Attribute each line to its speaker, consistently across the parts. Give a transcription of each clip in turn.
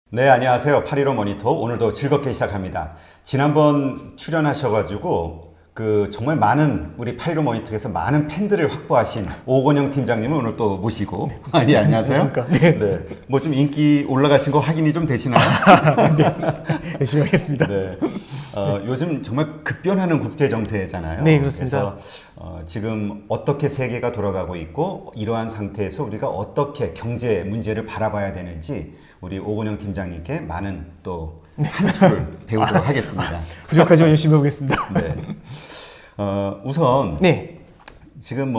Speaker 1: 네, 안녕하세요. 815 모니터. 오늘도 즐겁게 시작합니다. 지난번 출연하셔가지고 정말 많은 우리 815 모니터에서 많은 팬들을 확보하신 오건영 팀장님을 오늘 또 모시고 예, 안녕하세요. 네. 뭐 좀 인기 올라가신 거 확인이 좀 되시나요?
Speaker 2: 네. 열심히 하겠습니다.
Speaker 1: 네. 요즘 정말 급변하는 국제 정세잖아요.
Speaker 2: 네, 그렇습니다.
Speaker 1: 그래서 지금 어떻게 세계가 돌아가고 있고 이러한 상태에서 우리가 어떻게 경제 문제를 바라봐야 되는지 우리 오건영 팀장님께 많은 또 한 수를 배우도록 하겠습니다.
Speaker 2: 부족하지만 열심히 해보겠습니다.
Speaker 1: 네. 우선
Speaker 2: 네. 지금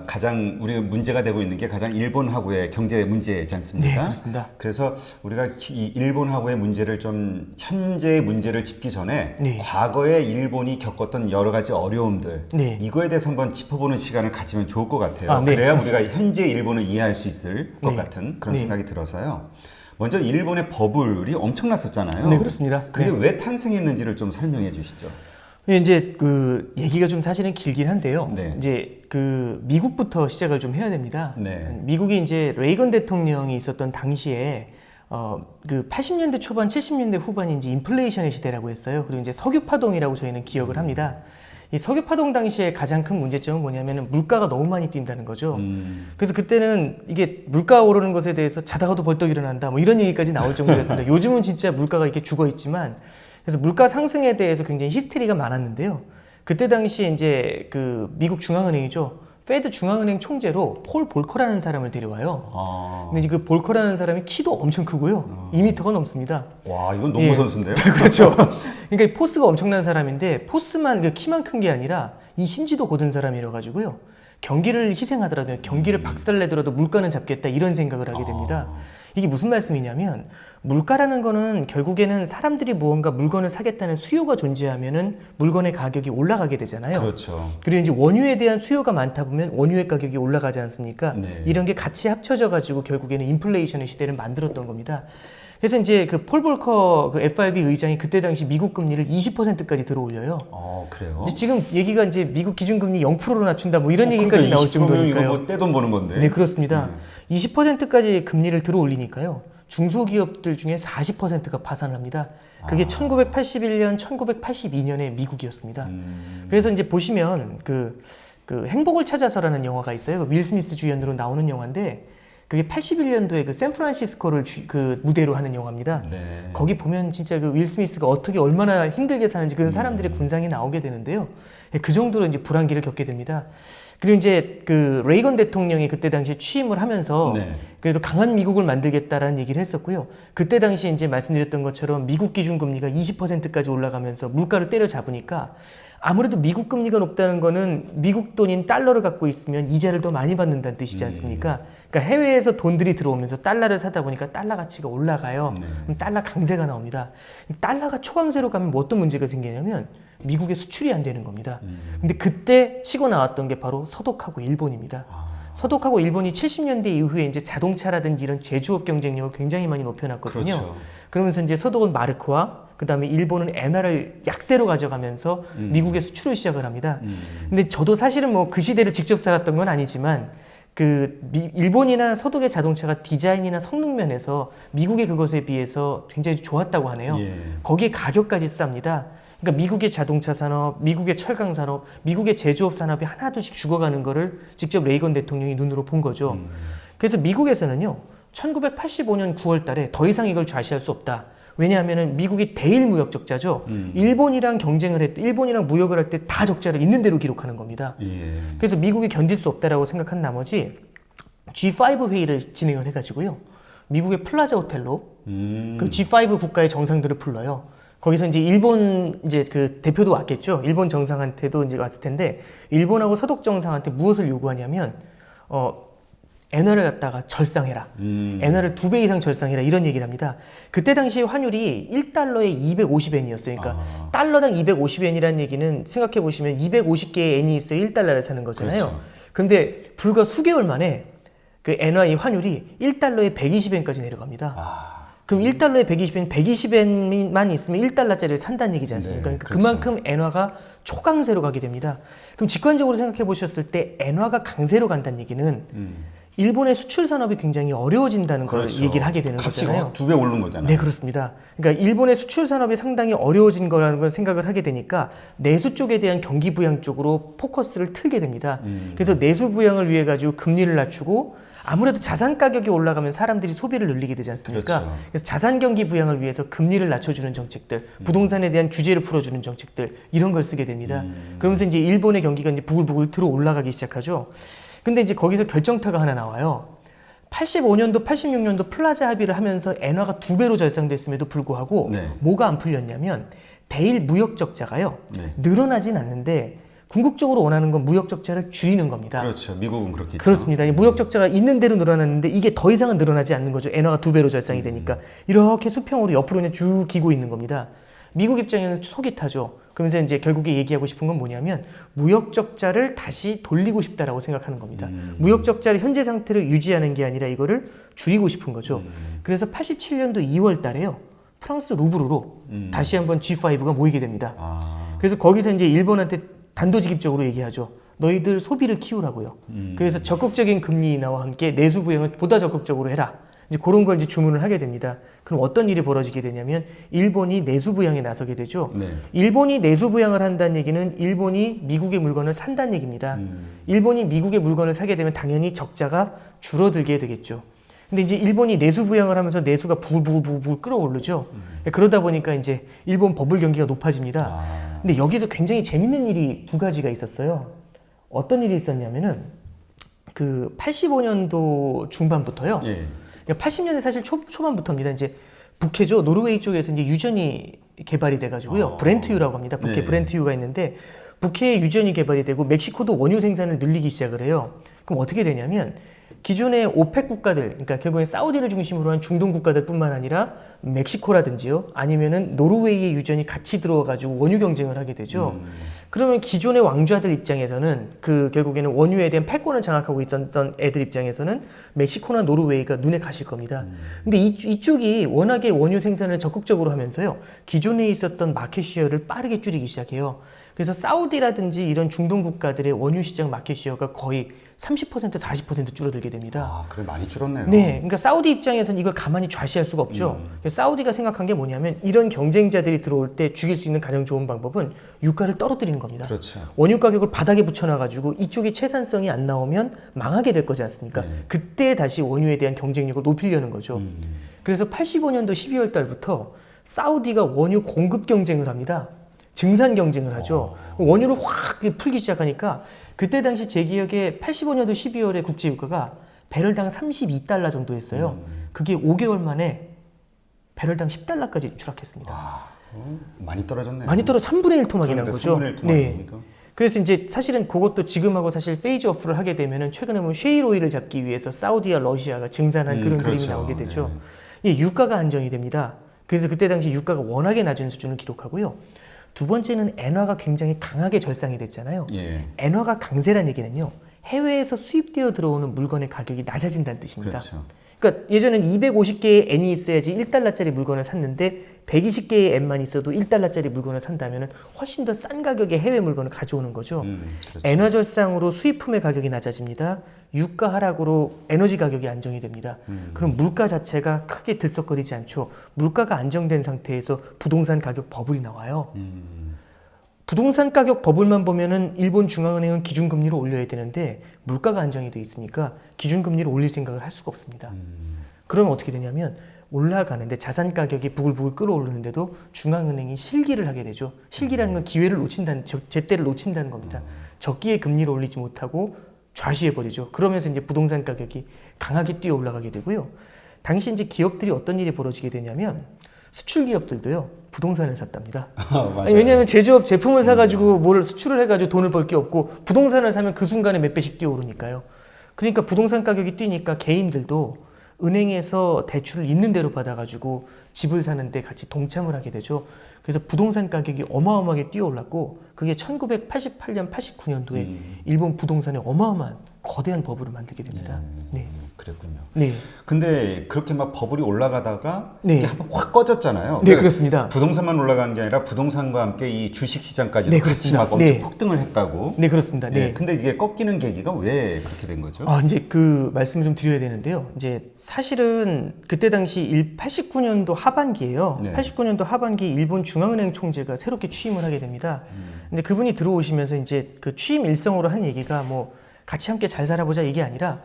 Speaker 1: 가장 우리 문제가 되고 있는 게 가장 일본하고의 경제 문제지 않습니까?
Speaker 2: 네, 그렇습니다.
Speaker 1: 그래서 우리가 이 일본하고의 문제를 좀 현재의 문제를 짚기 전에
Speaker 2: 네.
Speaker 1: 과거에 일본이 겪었던 여러 가지 어려움들
Speaker 2: 네.
Speaker 1: 이거에 대해서 한번 짚어보는 시간을 가지면 좋을 것 같아요.
Speaker 2: 네.
Speaker 1: 그래야 우리가 현재 일본을 이해할 수 있을 것
Speaker 2: 네.
Speaker 1: 같은 그런
Speaker 2: 네.
Speaker 1: 생각이 들어서요. 먼저 일본의 버블이 엄청났었잖아요.
Speaker 2: 네, 그렇습니다.
Speaker 1: 그게
Speaker 2: 네.
Speaker 1: 왜 탄생했는지를 좀 설명해 주시죠.
Speaker 2: 이제 얘기가 좀 사실은 길긴 한데요.
Speaker 1: 네.
Speaker 2: 이제 미국부터 시작을 좀 해야 됩니다.
Speaker 1: 네.
Speaker 2: 미국이 이제 레이건 대통령이 있었던 당시에 80년대 초반, 70년대 후반이 이제 인플레이션의 시대라고 했어요. 그리고 이제 석유 파동이라고 저희는 기억을 합니다. 이 석유 파동 당시에 가장 큰 문제점은 뭐냐면은 물가가 너무 많이 뛴다는 거죠. 그래서 그때는 이게 물가 오르는 것에 대해서 자다가도 벌떡 일어난다 뭐 이런 얘기까지 나올 정도였습니다. 요즘은 진짜 물가가 이렇게 죽어 있지만 그래서 물가 상승에 대해서 굉장히 히스테리가 많았는데요. 그때 당시에 이제 미국 중앙은행이죠. 페드 중앙은행 총재로 폴 볼커라는 사람을 데려와요. 근데 그 볼커라는 사람이 키도 엄청 크고요. 2m가 넘습니다.
Speaker 1: 와, 이건 농구 선수인데요?
Speaker 2: 그렇죠. 그러니까 이 포스가 엄청난 사람인데 포스만 키만 큰 게 아니라 이 심지도 고든 사람이라 가지고요. 경기를 희생하더라도 경기를 박살내더라도 물가는 잡겠다 이런 생각을 하게 됩니다. 이게 무슨 말씀이냐면 물가라는 거는 결국에는 사람들이 무언가 물건을 사겠다는 수요가 존재하면은 물건의 가격이 올라가게 되잖아요.
Speaker 1: 그렇죠.
Speaker 2: 그리고 이제 원유에 대한 수요가 많다 보면 원유의 가격이 올라가지 않습니까?
Speaker 1: 네.
Speaker 2: 이런 게 같이 합쳐져 가지고 결국에는 인플레이션의 시대를 만들었던 겁니다. 그래서 이제 폴 볼커 FRB 의장이 그때 당시 미국 금리를 20%까지 들어올려요.
Speaker 1: 그래요?
Speaker 2: 지금 얘기가 이제 미국 기준금리 0%로 낮춘다 뭐 이런 얘기까지 나올 정도니까요.
Speaker 1: 이거 뭐 떼돈 버는 건데.
Speaker 2: 네, 그렇습니다. 20%까지 금리를 들어올리니까요. 중소기업들 중에 40%가 파산을 합니다. 그게 1981년, 1982년에 미국이었습니다. 그래서 이제 보시면 행복을 찾아서라는 영화가 있어요. 윌 스미스 주연으로 나오는 영화인데 그게 81년도에 샌프란시스코를 무대로 하는 영화입니다.
Speaker 1: 네.
Speaker 2: 거기 보면 진짜 윌 스미스가 어떻게 얼마나 힘들게 사는지 그런 사람들의 군상이 나오게 되는데요. 그 정도로 이제 불황기를 겪게 됩니다. 그리고 이제 레이건 대통령이 그때 당시에 취임을 하면서
Speaker 1: 네.
Speaker 2: 그래도 강한 미국을 만들겠다라는 얘기를 했었고요. 그때 당시에 이제 말씀드렸던 것처럼 미국 기준금리가 20%까지 올라가면서 물가를 때려잡으니까 아무래도 미국 금리가 높다는 거는 미국 돈인 달러를 갖고 있으면 이자를 더 많이 받는다는 뜻이지 않습니까? 그러니까 해외에서 돈들이 들어오면서 달러를 사다 보니까 달러 가치가 올라가요. 그럼 달러 강세가 나옵니다. 달러가 초강세로 가면 뭐 어떤 문제가 생기냐면 미국의 수출이 안 되는 겁니다. 근데 그때 치고 나왔던 게 바로 서독하고 일본입니다. 서독하고 일본이 70년대 이후에 이제 자동차라든지 이런 제조업 경쟁력을 굉장히 많이 높여놨거든요.
Speaker 1: 그렇죠.
Speaker 2: 그러면서 이제 서독은 마르크와 그다음에 일본은 엔화를 약세로 가져가면서 미국에 수출을 시작을 합니다. 근데 저도 사실은 뭐 그 시대를 직접 살았던 건 아니지만 일본이나 서독의 자동차가 디자인이나 성능 면에서 미국의 그것에 비해서 굉장히 좋았다고 하네요.
Speaker 1: 예.
Speaker 2: 거기에 가격까지 쌉니다. 그러니까 미국의 자동차 산업, 미국의 철강 산업, 미국의 제조업 산업이 하나둘씩 죽어가는 거를 직접 레이건 대통령이 눈으로 본 거죠. 그래서 미국에서는요, 1985년 9월 달에 더 이상 이걸 좌시할 수 없다. 왜냐하면 미국이 대일 무역 적자죠. 일본이랑 일본이랑 무역을 할 때 다 적자를 있는 대로 기록하는 겁니다.
Speaker 1: 예.
Speaker 2: 그래서 미국이 견딜 수 없다라고 생각한 나머지 G5 회의를 진행을 해가지고요. 미국의 플라자 호텔로 G5 국가의 정상들을 불러요. 거기서 이제 일본 대표도 왔겠죠. 일본 정상한테도 이제 왔을 텐데 일본하고 서독 정상한테 무엇을 요구하냐면 엔화를 갖다가 절상해라. 엔화를 2배 이상 절상해라. 이런 얘기를 합니다. 그때 당시 환율이 1달러에 250엔이었어요. 그러니까 달러당 250엔이라는 얘기는 생각해 보시면 250개의 엔이 있어야 1달러를 사는 거잖아요.
Speaker 1: 그렇죠.
Speaker 2: 근데 불과 수개월 만에 엔화의 환율이 1달러에 120엔까지 내려갑니다. 그럼 1달러에 120엔, 120엔만 있으면 1달러짜리를 산다는 얘기지 않습니까?
Speaker 1: 네,
Speaker 2: 그러니까
Speaker 1: 그렇죠.
Speaker 2: 그만큼 엔화가 초강세로 가게 됩니다. 그럼 직관적으로 생각해 보셨을 때 엔화가 강세로 간다는 얘기는 일본의 수출 산업이 굉장히 어려워진다는 걸
Speaker 1: 그렇죠.
Speaker 2: 얘기를 하게 되는
Speaker 1: 값이
Speaker 2: 거잖아요.
Speaker 1: 2배 오른 거잖아요.
Speaker 2: 네, 그렇습니다. 그러니까 일본의 수출 산업이 상당히 어려워진 거라는 걸 생각을 하게 되니까 내수 쪽에 대한 경기 부양 쪽으로 포커스를 틀게 됩니다. 그래서 내수 부양을 위해 가지고 금리를 낮추고 아무래도 자산 가격이 올라가면 사람들이 소비를 늘리게 되지 않습니까?
Speaker 1: 그렇죠.
Speaker 2: 그래서 자산 경기 부양을 위해서 금리를 낮춰주는 정책들, 부동산에 대한 규제를 풀어주는 정책들 이런 걸 쓰게 됩니다. 그러면서 이제 일본의 경기가 이제 부글부글 들어 올라가기 시작하죠. 근데 이제 거기서 결정타가 하나 나와요. 85년도, 86년도 플라자 합의를 하면서 엔화가 2배로 절상됐음에도 불구하고
Speaker 1: 네.
Speaker 2: 뭐가 안 풀렸냐면 대일 무역 적자가요.
Speaker 1: 네.
Speaker 2: 늘어나진 않는데 궁극적으로 원하는 건 무역 적자를 줄이는 겁니다.
Speaker 1: 그렇죠. 미국은 그렇게 했죠.
Speaker 2: 그렇습니다. 무역 적자가 있는 대로 늘어났는데 이게 더 이상은 늘어나지 않는 거죠. 엔화가 2배로 절상이 되니까 이렇게 수평으로 옆으로 그냥 쭉 기고 있는 겁니다. 미국 입장에는 속이 타죠. 그러면서 이제 결국에 얘기하고 싶은 건 뭐냐면 무역 적자를 다시 돌리고 싶다라고 생각하는 겁니다. 무역 적자를 현재 상태로 유지하는 게 아니라 이거를 줄이고 싶은 거죠. 그래서 87년도 2월 달에요. 프랑스 루브르로 다시 한번 G5가 모이게 됩니다.
Speaker 1: 아,
Speaker 2: 그래서 거기서 이제 일본한테 단도직입적으로 얘기하죠. 너희들 소비를 키우라고요. 그래서 적극적인 금리 인하와 함께 내수 부양을 보다 적극적으로 해라. 이제 그런 걸 이제 주문을 하게 됩니다. 그럼 어떤 일이 벌어지게 되냐면 일본이 내수 부양에 나서게 되죠.
Speaker 1: 네.
Speaker 2: 일본이 내수 부양을 한다는 얘기는 일본이 미국의 물건을 산다는 얘기입니다. 일본이 미국의 물건을 사게 되면 당연히 적자가 줄어들게 되겠죠. 근데 이제 일본이 내수 부양을 하면서 내수가 부글부글 끌어오르죠. 그러다 보니까 이제 일본 버블 경기가 높아집니다.
Speaker 1: 아,
Speaker 2: 근데 여기서 굉장히 재밌는 일이 두 가지가 있었어요. 어떤 일이 있었냐면은 그 85년도 중반부터요.
Speaker 1: 예.
Speaker 2: 80년대 사실 초반부터입니다. 이제 북해죠. 노르웨이 쪽에서 이제 유전이 개발이 돼가지고요. 브렌트유라고 합니다. 북해
Speaker 1: 네.
Speaker 2: 브렌트유가 있는데 북해에 유전이 개발이 되고 멕시코도 원유 생산을 늘리기 시작을 해요. 그럼 어떻게 되냐면 기존의 오펙 국가들, 그러니까 결국엔 사우디를 중심으로 한 중동 국가들뿐만 아니라 멕시코라든지요, 아니면은 노르웨이의 유전이 같이 들어와가지고 원유 경쟁을 하게 되죠. 그러면 기존의 왕좌들 입장에서는 그 결국에는 원유에 대한 패권을 장악하고 있었던 애들 입장에서는 멕시코나 노르웨이가 눈에 가실 겁니다. 근데 이쪽이 워낙에 원유 생산을 적극적으로 하면서요, 기존에 있었던 마켓 시어를 빠르게 줄이기 시작해요. 그래서 사우디라든지 이런 중동 국가들의 원유 시장 마켓 시어가 거의 30% 40% 줄어들게 됩니다.
Speaker 1: 아, 그래 많이 줄었네요.
Speaker 2: 네, 그러니까 사우디 입장에서는 이걸 가만히 좌시할 수가 없죠. 그래서 사우디가 생각한 게 뭐냐면 이런 경쟁자들이 들어올 때 죽일 수 있는 가장 좋은 방법은 유가를 떨어뜨리는 겁니다.
Speaker 1: 그렇죠.
Speaker 2: 원유 가격을 바닥에 붙여놔가지고 이쪽이 채산성이 안 나오면 망하게 될 거지 않습니까?
Speaker 1: 네.
Speaker 2: 그때 다시 원유에 대한 경쟁력을 높이려는 거죠. 그래서 85년도 12월 달부터 사우디가 원유 공급 경쟁을 합니다. 증산 경쟁을 하죠. 원유를 확 풀기 시작하니까 그때 당시 제 기억에 85년도 12월에 국제유가가 배럴당 32달러 정도 했어요. 그게 5개월 만에 배럴당 10달러까지 추락했습니다.
Speaker 1: 아, 많이 떨어졌네요.
Speaker 2: 많이 떨어 3분의 1 토막이 난
Speaker 1: 그러니까
Speaker 2: 거죠.
Speaker 1: 3분의 1 토막이니까.
Speaker 2: 그래서 이제 사실은 그것도 지금하고 사실 페이즈 오프를 하게 되면은 최근에 보면 셰일 오일을 잡기 위해서 사우디와 러시아가 증산한 그런
Speaker 1: 그렇죠.
Speaker 2: 그림이 나오게 되죠. 예, 유가가 안정이 됩니다. 그래서 그때 당시 유가가 워낙에 낮은 수준을 기록하고요. 두 번째는 엔화가 굉장히 강하게 절상이 됐잖아요.
Speaker 1: 예.
Speaker 2: 엔화가 강세란 얘기는요, 해외에서 수입되어 들어오는 물건의 가격이 낮아진다는 뜻입니다.
Speaker 1: 그렇죠.
Speaker 2: 그러니까 예전에는 250개의 N이 있어야지 1달러짜리 물건을 샀는데 120개의 N만 있어도 1달러짜리 물건을 산다면 훨씬 더 싼 가격의 해외 물건을 가져오는 거죠.
Speaker 1: 그렇죠.
Speaker 2: 엔화 절상으로 수입품의 가격이 낮아집니다. 유가 하락으로 에너지 가격이 안정이 됩니다. 그럼 물가 자체가 크게 들썩거리지 않죠. 물가가 안정된 상태에서 부동산 가격 버블이 나와요. 부동산 가격 버블만 보면은 일본 중앙은행은 기준금리를 올려야 되는데 물가가 안정이 돼 있으니까 기준금리를 올릴 생각을 할 수가 없습니다. 그러면 어떻게 되냐면 올라가는데 자산 가격이 부글부글 끌어오르는데도 중앙은행이 실기를 하게 되죠. 실기라는 건 기회를 놓친다는, 제때를 놓친다는 겁니다. 적기에 금리를 올리지 못하고 좌시해버리죠. 그러면서 이제 부동산 가격이 강하게 뛰어 올라가게 되고요. 당시 이제 기업들이 어떤 일이 벌어지게 되냐면 수출 기업들도요, 부동산을 샀답니다.
Speaker 1: 맞아요.
Speaker 2: 아니, 왜냐하면 제조업 제품을 사가지고 뭘 수출을 해가지고 돈을 벌 게 없고 부동산을 사면 그 순간에 몇 배씩 뛰어오르니까요. 그러니까 부동산 가격이 뛰니까 개인들도 은행에서 대출을 있는 대로 받아가지고 집을 사는데 같이 동참을 하게 되죠. 그래서 부동산 가격이 어마어마하게 뛰어올랐고 그게 1988년, 89년도에 일본 부동산에 어마어마한 거대한 버블을 만들게 됩니다. 네.
Speaker 1: 그랬군요.
Speaker 2: 네.
Speaker 1: 근데 그렇게 막 버블이 올라가다가
Speaker 2: 네.
Speaker 1: 이게 한번 확 꺼졌잖아요.
Speaker 2: 네, 그렇습니다.
Speaker 1: 부동산만 올라간 게 아니라 부동산과 함께 이 주식 시장까지
Speaker 2: 네,
Speaker 1: 같이
Speaker 2: 그렇습니다.
Speaker 1: 막 엄청
Speaker 2: 네.
Speaker 1: 폭등을 했다고.
Speaker 2: 네, 그렇습니다. 네.
Speaker 1: 근데 이게 꺾이는 계기가 왜 그렇게 된 거죠?
Speaker 2: 이제 그 말씀을 좀 드려야 되는데요. 이제 사실은 그때 당시 89년도 하반기예요.
Speaker 1: 네.
Speaker 2: 89년도 하반기 일본 중앙은행 총재가 새롭게 취임을 하게 됩니다. 근데 그분이 들어오시면서 이제 그 취임 일성으로 한 얘기가 뭐 같이 함께 잘 살아보자 이게 아니라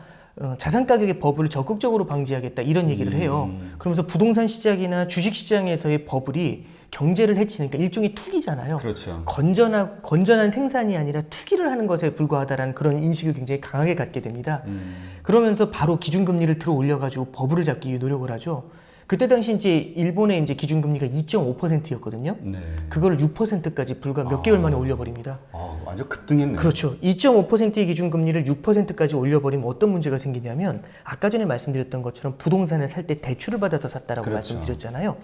Speaker 2: 자산 가격의 버블을 적극적으로 방지하겠다 이런 얘기를 해요. 그러면서 부동산 시장이나 주식 시장에서의 버블이 경제를 해치는 그러니까 일종의 투기잖아요.
Speaker 1: 그렇죠.
Speaker 2: 건전한 생산이 아니라 투기를 하는 것에 불과하다라는 그런 인식을 굉장히 강하게 갖게 됩니다. 그러면서 바로 기준금리를 들어 올려가지고 버블을 잡기 위해 노력을 하죠. 그때 당시 이제 일본의 이제 기준금리가 2.5%였거든요.
Speaker 1: 네.
Speaker 2: 그걸 6%까지 불과 몇 개월 만에 올려버립니다.
Speaker 1: 완전 급등했네.
Speaker 2: 그렇죠. 2.5%의 기준금리를 6%까지 올려버리면 어떤 문제가 생기냐면 아까 전에 말씀드렸던 것처럼 부동산을 살 때 대출을 받아서 샀다라고
Speaker 1: 그렇죠.
Speaker 2: 말씀드렸잖아요.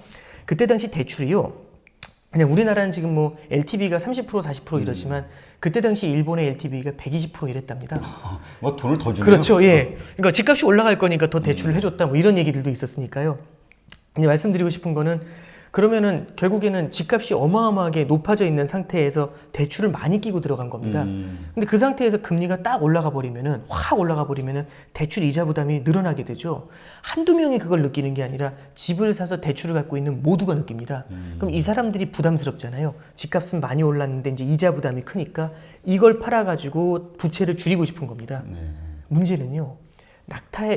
Speaker 2: 그때 당시 대출이요. 그냥 우리나라는 지금 뭐 LTV가 30% 40% 이러지만 그때 당시 일본의 LTV가 120% 이랬답니다.
Speaker 1: 뭐 돈을 더 주면
Speaker 2: 그렇죠. 예. 그러니까 집값이 올라갈 거니까 더 대출을 해줬다 뭐 이런 얘기들도 있었으니까요. 근데 말씀드리고 싶은 거는 그러면은 결국에는 집값이 어마어마하게 높아져 있는 상태에서 대출을 많이 끼고 들어간 겁니다. 근데 그 상태에서 금리가 딱 올라가 버리면은 확 올라가 버리면은 대출 이자 부담이 늘어나게 되죠. 한두 명이 그걸 느끼는 게 아니라 집을 사서 대출을 갖고 있는 모두가 느낍니다. 그럼 이 사람들이 부담스럽잖아요. 집값은 많이 올랐는데 이제 이자 부담이 크니까 이걸 팔아가지고 부채를 줄이고 싶은 겁니다. 문제는요.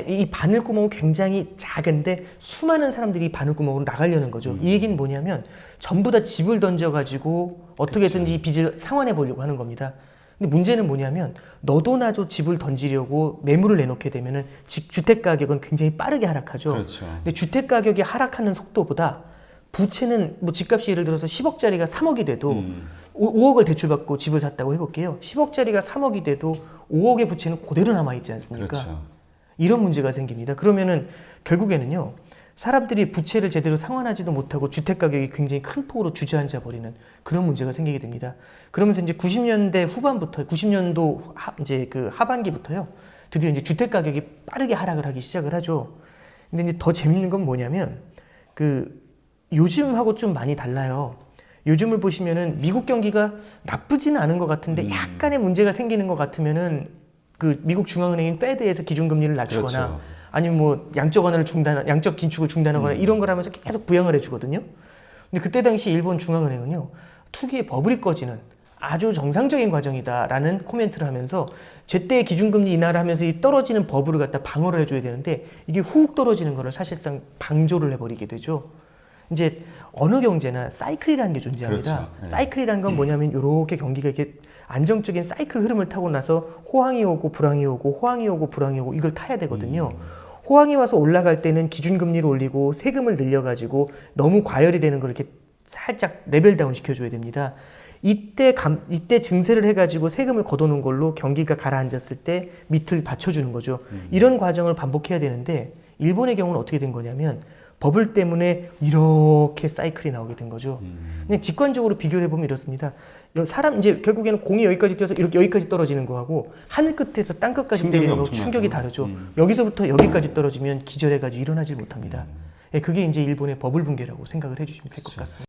Speaker 2: 이 바늘구멍은 굉장히 작은데 수많은 사람들이 이 바늘구멍으로 나가려는 거죠. 이 얘기는 뭐냐면 전부 다 집을 던져가지고 어떻게든지 이 빚을 상환해 보려고 하는 겁니다. 근데 문제는 뭐냐면 너도 나도 집을 던지려고 매물을 내놓게 되면은 주택 가격은 굉장히 빠르게 하락하죠.
Speaker 1: 그렇죠.
Speaker 2: 근데 주택 가격이 하락하는 속도보다 부채는 뭐 집값이 예를 들어서 10억짜리가 3억이 돼도 5억을 대출받고 집을 샀다고 해볼게요. 10억짜리가 3억이 돼도 5억의 부채는 그대로 남아있지 않습니까?
Speaker 1: 그렇죠.
Speaker 2: 이런 문제가 생깁니다. 그러면은 결국에는요. 사람들이 부채를 제대로 상환하지도 못하고 주택 가격이 굉장히 큰 폭으로 주저앉아 버리는 그런 문제가 생기게 됩니다. 그러면서 이제 90년대 후반부터 90년도 이제 그 하반기부터요. 드디어 이제 주택 가격이 빠르게 하락을 하기 시작을 하죠. 근데 이제 더 재밌는 건 뭐냐면 그 요즘하고 좀 많이 달라요. 요즘을 보시면은 미국 경기가 나쁘지는 않은 것 같은데 약간의 문제가 생기는 것 같으면은 그 미국 중앙은행인 페드에서 기준금리를 낮추거나
Speaker 1: 그렇죠.
Speaker 2: 아니면 뭐 양적 긴축을 중단하거나 이런 걸 하면서 계속 부양을 해주거든요. 근데 그때 당시 일본 중앙은행은요 투기의 버블이 꺼지는 아주 정상적인 과정이다라는 코멘트를 하면서 제때 기준금리 인하를 하면서 이 떨어지는 버블을 갖다 방어를 해줘야 되는데 이게 훅 떨어지는 거를 사실상 방조를 해버리게 되죠. 이제 어느 경제나 사이클이라는 게 존재합니다.
Speaker 1: 그렇죠. 네.
Speaker 2: 사이클이라는 건 뭐냐면 이렇게 경기가 이렇게 안정적인 사이클 흐름을 타고 나서 호황이 오고 불황이 오고 호황이 오고 불황이 오고 이걸 타야 되거든요. 호황이 와서 올라갈 때는 기준금리를 올리고 세금을 늘려가지고 너무 과열이 되는 걸 이렇게 살짝 레벨 다운 시켜줘야 됩니다. 이때 증세를 해가지고 세금을 걷어놓은 걸로 경기가 가라앉았을 때 밑을 받쳐주는 거죠. 이런 과정을 반복해야 되는데 일본의 경우는 어떻게 된 거냐면 버블 때문에 이렇게 사이클이 나오게 된 거죠. 그냥 직관적으로 비교를 해보면 이렇습니다. 이제 결국에는 공이 여기까지 뛰어서 이렇게 여기까지 떨어지는 거하고 하늘 끝에서 땅 끝까지 때리는 거 충격이 다르죠. 여기서부터 여기까지 떨어지면 기절해가지고 일어나질 못합니다. 예, 그게 이제 일본의 버블 붕괴라고 생각을 해주시면 될 것 같습니다.